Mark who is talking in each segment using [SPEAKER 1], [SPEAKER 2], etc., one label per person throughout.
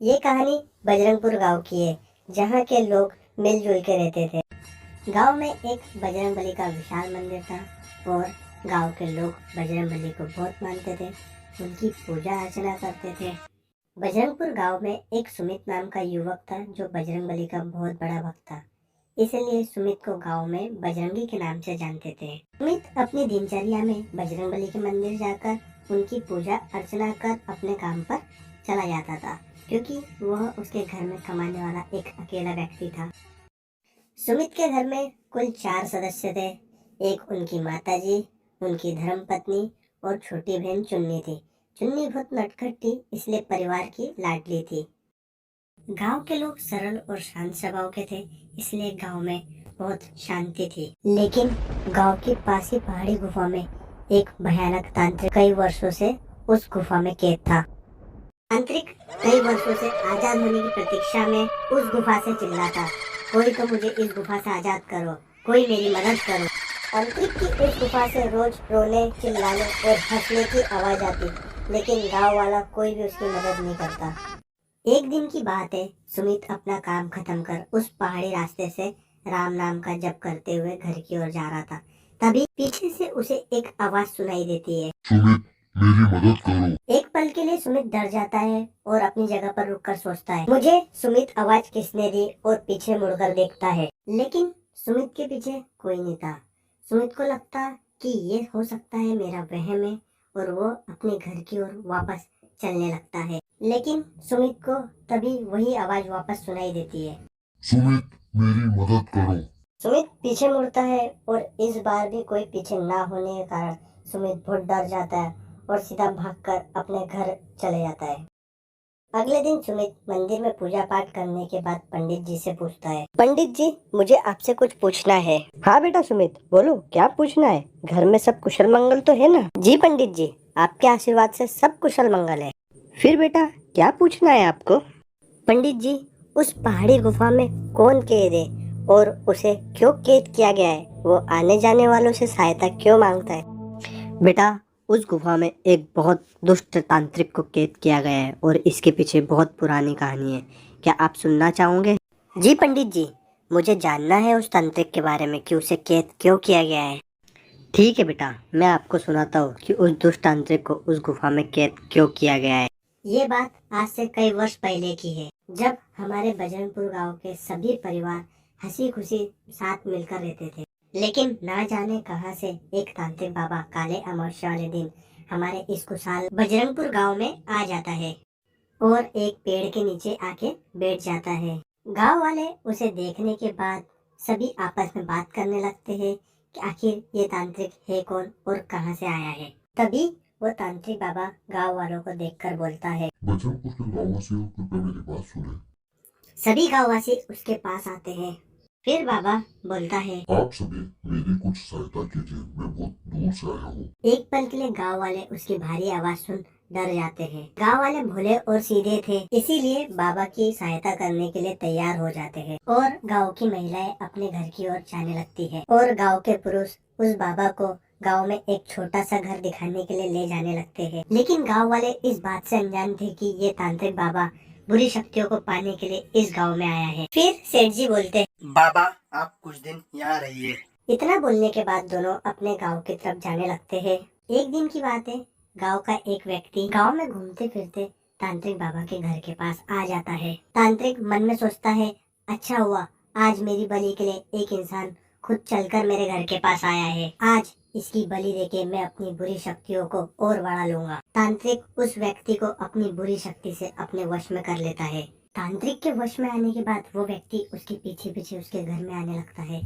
[SPEAKER 1] ये कहानी बजरंगपुर गांव की है, जहाँ के लोग मिलजुल के रहते थे। गांव में एक बजरंगबली का विशाल मंदिर था और गांव के लोग बजरंगबली को बहुत मानते थे, उनकी पूजा अर्चना करते थे। बजरंगपुर गांव में एक सुमित नाम का युवक था जो बजरंगबली का बहुत बड़ा भक्त था, इसलिए सुमित को गांव में बजरंगी के नाम से जानते थे। सुमित अपनी दिनचर्या में बजरंगबली के मंदिर जाकर उनकी पूजा अर्चना कर अपने काम पर चला जाता था, क्योंकि वह उसके घर में कमाने वाला एक अकेला व्यक्ति था। सुमित के घर में कुल 4 सदस्य थे। एक उनकी माताजी, उनकी धर्मपत्नी और छोटी बहन चुन्नी थी। चुन्नी बहुत नटखट थी, इसलिए परिवार की लाडली थी। गांव के लोग सरल और शांत स्वभाव के थे, इसलिए गांव में बहुत शांति थी। लेकिन गांव के पास ही पहाड़ी गुफा में एक भयानक तांत्रिक कई वर्षों से उस गुफा में कैद था। तांत्रिक कई वर्षों से आजाद होने की प्रतीक्षा में उस गुफा से चिल्लाता, कोई तो मुझे इस गुफा से आजाद करो, कोई मेरी मदद करो। तांत्रिक की उस गुफा से रोज रोने, चिल्लाने और हंसने की आवाज आती, लेकिन गांव वाला कोई भी उसकी मदद नहीं करता। एक दिन की बात है, सुमित अपना काम खत्म कर उस पहाड़ी रास्ते से राम नाम का जप करते हुए घर की ओर जा रहा था। तभी पीछे से उसे एक आवाज सुनाई देती है,
[SPEAKER 2] सुमित, मेरी मदद करो।
[SPEAKER 1] एक पल के लिए सुमित डर जाता है और अपनी जगह पर रुककर सोचता है, मुझे सुमित आवाज किसने दी, और पीछे मुड़कर देखता है, लेकिन सुमित के पीछे कोई नहीं था। सुमित को लगता कि ये हो सकता है मेरा वहम है, और वो अपने घर की ओर वापस चलने लगता है। लेकिन सुमित को तभी वही आवाज वापस सुनाई देती है,
[SPEAKER 2] सुमित, मेरी मदद करो।
[SPEAKER 1] सुमित पीछे मुड़ता है और इस बार भी कोई पीछे ना होने के कारण सुमित बहुत डर जाता है और सीधा भागकर अपने घर चले जाता है। अगले दिन सुमित मंदिर में पूजा पाठ करने के बाद पंडित जी से पूछता है, पंडित जी, मुझे आपसे कुछ पूछना है। हाँ बेटा सुमित, बोलो क्या पूछना है। घर में सब कुशल मंगल तो है ना। जी पंडित जी, आपके आशीर्वाद से सब कुशल मंगल है। फिर बेटा क्या पूछना है आपको। पंडित जी, उस पहाड़ी गुफा में कौन कैद है और उसे क्यों कैद किया गया है, वो आने जाने वालों से सहायता क्यों मांगता है। बेटा, उस गुफा में एक बहुत दुष्ट तांत्रिक को कैद किया गया है और इसके पीछे बहुत पुरानी कहानी है। क्या आप सुनना चाहोगे। जी पंडित जी, मुझे जानना है उस तांत्रिक के बारे में कि उसे कैद क्यों किया गया है। ठीक है बेटा, मैं आपको सुनाता हूँ कि उस दुष्ट तांत्रिक को उस गुफा में कैद क्यों किया गया है। ये बात आज से कई वर्ष पहले की है, जब हमारे बजरंगपुर गांव के सभी परिवार हंसी खुशी साथ मिलकर रहते थे। लेकिन ना जाने कहां से एक तांत्रिक बाबा काले अमावस्या वाले दिन हमारे इस खुशहाल बजरंगपुर गांव में आ जाता है और एक पेड़ के नीचे आके बैठ जाता है। गांव वाले उसे देखने के बाद सभी आपस में बात करने लगते हैं कि आखिर ये तांत्रिक है कौन और कहां से आया है। तभी वो तांत्रिक बाबा गांव वालों को देखकर बोलता है,
[SPEAKER 2] बजरंगपुर के गांववासियों, कृपया मेरी बात सुने।
[SPEAKER 1] सभी गांववासी उसके पास आते हैं। फिर बाबा बोलता है,
[SPEAKER 2] आप सभी मेरी कुछ सहायता कीजिए, मैं बहुत दूर से आया हूँ।
[SPEAKER 1] एक पल के लिए गांव वाले उसकी भारी आवाज सुन डर जाते हैं। गांव वाले भोले और सीधे थे, इसीलिए बाबा की सहायता करने के लिए तैयार हो जाते हैं और गांव की महिलाएं अपने घर की ओर जाने लगती है और गांव के पुरुष उस बाबा को गांव में एक छोटा सा घर दिखाने के लिए ले जाने लगते हैं। लेकिन गांव वाले इस बात से अनजान थे कि ये तांत्रिक बाबा बुरी शक्तियों को पाने के लिए इस गांव में आया है। फिर सेठ जी बोलते हैं,
[SPEAKER 3] बाबा, आप कुछ दिन यहाँ रहिए।
[SPEAKER 1] इतना बोलने के बाद दोनों अपने गांव की तरफ जाने लगते हैं। एक दिन की बात है, गांव का एक व्यक्ति गांव में घूमते फिरते तांत्रिक बाबा के घर के पास आ जाता है। तांत्रिक मन में सोचता है, अच्छा हुआ आज मेरी बलि के लिए एक इंसान खुद चलकर मेरे घर के पास आया है। आज इसकी बलि देके मैं अपनी बुरी शक्तियों को और बढ़ा लूंगा। तांत्रिक उस व्यक्ति को अपनी बुरी शक्ति से अपने वश में कर लेता है। तांत्रिक के वश में आने के बाद वो व्यक्ति उसके पीछे पीछे उसके घर में आने लगता है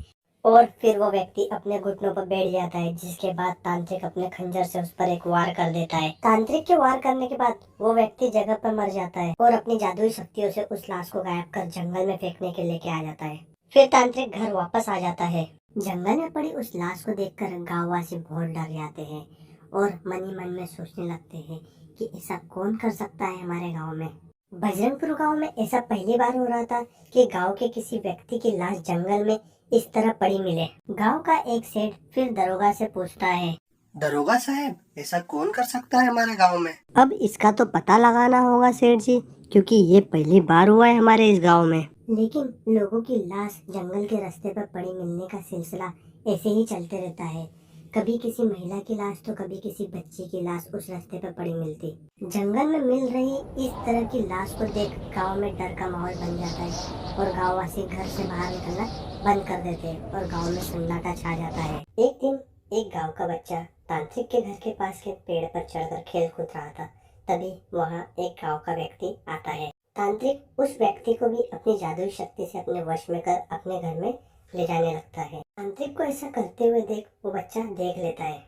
[SPEAKER 1] और फिर वो व्यक्ति अपने घुटनों पर बैठ जाता है, जिसके बाद तांत्रिक अपने खंजर से उस पर एक वार कर देता है। तांत्रिक के वार करने के बाद वो व्यक्ति जगह पर मर जाता है और अपनी जादुई शक्तियों से उस लाश को गायब कर जंगल में फेंकने के लेके आ जाता है। फिर तांत्रिक घर वापस आ जाता है। जंगल में पड़ी उस लाश को देखकर गाँववासी बहुत डर जाते हैं और मन ही मन में सोचने लगते हैं कि ऐसा कौन कर सकता है हमारे गाँव में। बजरंगपुर गांव में ऐसा पहली बार हो रहा था कि गांव के किसी व्यक्ति की लाश जंगल में इस तरह पड़ी मिले। गांव का एक सेठ फिर दरोगा से पूछता है,
[SPEAKER 3] दरोगा साहब, ऐसा कौन कर सकता है हमारे गांव में?
[SPEAKER 1] अब इसका तो पता लगाना होगा सेठ जी, क्योंकि ये पहली बार हुआ है हमारे इस गांव में। लेकिन लोगों की लाश जंगल के रास्ते पर पड़ी मिलने का सिलसिला ऐसे ही चलते रहता है। कभी किसी महिला की लाश तो कभी किसी बच्ची की लाश उस रास्ते पर पड़ी मिलती। जंगल में मिल रही इस तरह की लाश को देख गांव में डर का माहौल बन जाता है और गांववासी घर से बाहर निकलना बंद कर देते हैं और गांव में सन्नाटा छा जाता है। एक दिन एक गांव का बच्चा तांत्रिक के घर के पास के पेड़ पर चढ़कर खेल कूद रहा था। तभी वहां एक गांव का व्यक्ति आता है। तांत्रिक उस व्यक्ति को भी अपनी जादुई शक्ति से अपने वश में कर अपने घर में ले जाने लगता है। तांत्रिक को ऐसा करते हुए देख वो बच्चा देख लेता है।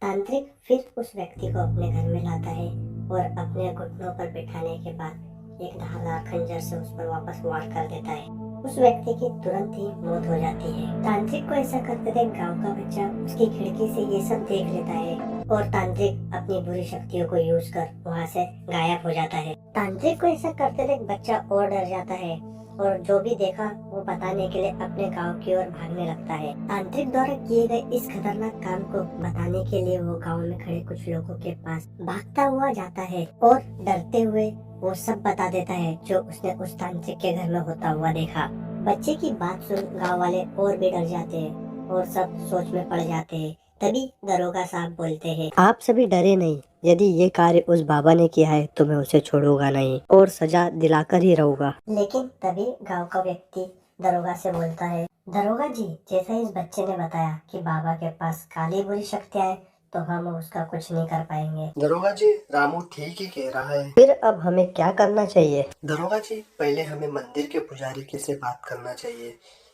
[SPEAKER 1] तांत्रिक फिर उस व्यक्ति को अपने घर में लाता है और अपने घुटनों पर बिठाने के बाद एक धारदार खंजर से उस पर वापस वार कर देता है। उस व्यक्ति की तुरंत ही मौत हो जाती है। तांत्रिक को ऐसा करते देख गांव का बच्चा उसकी खिड़की से ये सब देख लेता है और तांत्रिक अपनी बुरी शक्तियों को यूज कर वहाँ से गायब हो जाता है। तांत्रिक को ऐसा करते देख बच्चा और डर जाता है और जो भी देखा वो बताने के लिए अपने गांव की ओर भागने लगता है। तांत्रिक द्वारा किए गए इस खतरनाक काम को बताने के लिए वो गांव में खड़े कुछ लोगों के पास भागता हुआ जाता है और डरते हुए वो सब बता देता है जो उसने उस तांत्रिक के घर में होता हुआ देखा। बच्चे की बात सुन गांव वाले और भी डर जाते हैं और सब सोच में पड़ जाते हैं। तभी दरोगा साहब बोलते हैं, आप सभी डरे नहीं, यदि ये कार्य उस बाबा ने किया है तो मैं उसे छोड़ूंगा नहीं और सजा दिलाकर ही रहूंगा। लेकिन तभी गांव का व्यक्ति दरोगा से बोलता है, दरोगा जी, जैसा इस बच्चे ने बताया कि बाबा के पास काली बुरी शक्तियाँ है तो हम उसका कुछ नहीं कर पाएंगे।
[SPEAKER 3] दरोगा जी, रामू ठीक ही कह रहा है।
[SPEAKER 1] फिर अब हमें क्या करना चाहिए?
[SPEAKER 3] दरोगा जी, पहले हमें मंदिर के पुजारी के से बात करना चाहिए।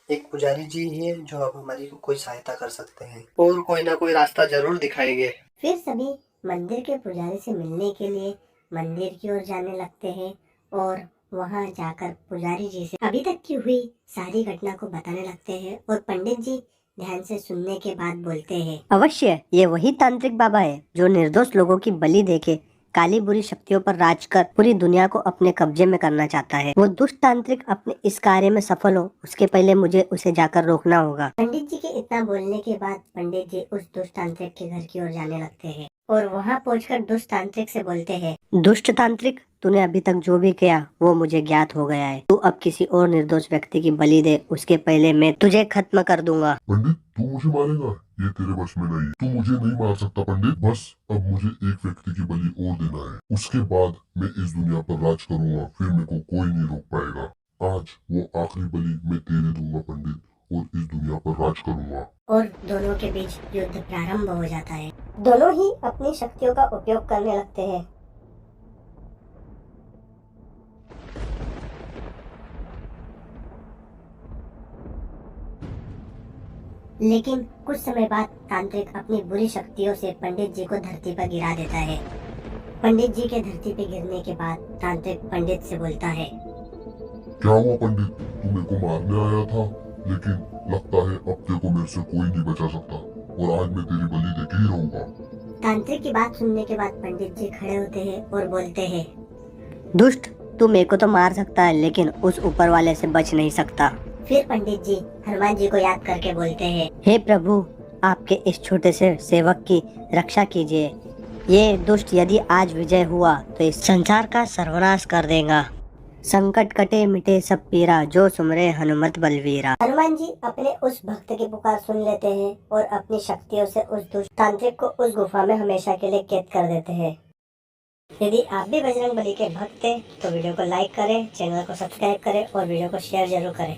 [SPEAKER 3] एक पुजारी जी है जो अब हमारी कोई सहायता कर सकते हैं और कोई ना कोई रास्ता जरूर दिखाएंगे।
[SPEAKER 1] फिर सभी मंदिर के पुजारी से मिलने के लिए मंदिर की ओर जाने लगते हैं और वहां जाकर पुजारी जी से अभी तक की हुई सारी घटना को बताने लगते हैं और पंडित जी ध्यान से सुनने के बाद बोलते हैं, अवश्य ये वही तांत्रिक बाबा है जो निर्दोष लोगों की बलि देके काली बुरी शक्तियों पर राज कर पूरी दुनिया को अपने कब्जे में करना चाहता है। वो दुष्ट तांत्रिक अपने इस कार्य में सफल हो उसके पहले मुझे उसे जाकर रोकना होगा। पंडित जी के इतना बोलने के बाद पंडित जी उस दुष्ट तांत्रिक के घर की ओर जाने लगते हैं और वहाँ पहुंचकर दुष्ट तांत्रिक से बोलते हैं, दुष्ट तांत्रिक, तूने अभी तक जो भी किया वो मुझे ज्ञात हो गया है। तू अब किसी और निर्दोष व्यक्ति की बलि दे, उसके पहले मैं तुझे खत्म कर दूंगा।
[SPEAKER 2] पंडित, तू मुझे मारेगा? ये तेरे बस में नहीं। तू मुझे नहीं मार सकता पंडित। बस अब मुझे एक व्यक्ति की बलि और देना है, उसके बाद मैं इस दुनिया पर राज करूंगा, फिर मेरे को कोई नहीं रोक पाएगा। आज वो आखिरी बलि मैं तेरे दूंगा पंडित और इस दुनिया पर राज करूंगा।
[SPEAKER 1] और दोनों के बीच युद्ध प्रारंभ हो जाता है। दोनों ही अपनी शक्तियों का उपयोग करने लगते हैं। लेकिन कुछ समय बाद तांत्रिक अपनी बुरी शक्तियों से पंडित जी को धरती पर गिरा देता है। पंडित जी के धरती पर गिरने के बाद तांत्रिक पंडित से बोलता है,
[SPEAKER 2] क्या हुआ पंडित? तू मेरे को मारने आया था, लेकिन लगता है अब तेरे को मेरे से कोई नहीं बचा सकता और आज मैं तेरी बलि देके ही रहूंगा।
[SPEAKER 1] तांत्रिक की बात सुनने के बाद पंडित जी खड़े होते हैं और बोलते हैं, दुष्ट, तू मेरे को तो मार सकता है लेकिन उस ऊपर वाले से बच नहीं सकता। फिर पंडित जी हनुमान जी को याद करके बोलते हैं, हे प्रभु, आपके इस छोटे से सेवक की रक्षा कीजिए। ये दुष्ट यदि आज विजय हुआ तो इस संसार का सर्वनाश कर देगा। संकट कटे मिटे सब पीरा, जो सुमरे हनुमत बलवीरा। हनुमान जी अपने उस भक्त की पुकार सुन लेते हैं और अपनी शक्तियों से उस दुष्ट तांत्रिक को उस गुफा में हमेशा के लिए कैद कर देते हैं। यदि आप भी बजरंग बली के भक्त हैं तो वीडियो को लाइक करें, चैनल को सब्सक्राइब करें और वीडियो को शेयर जरूर करें।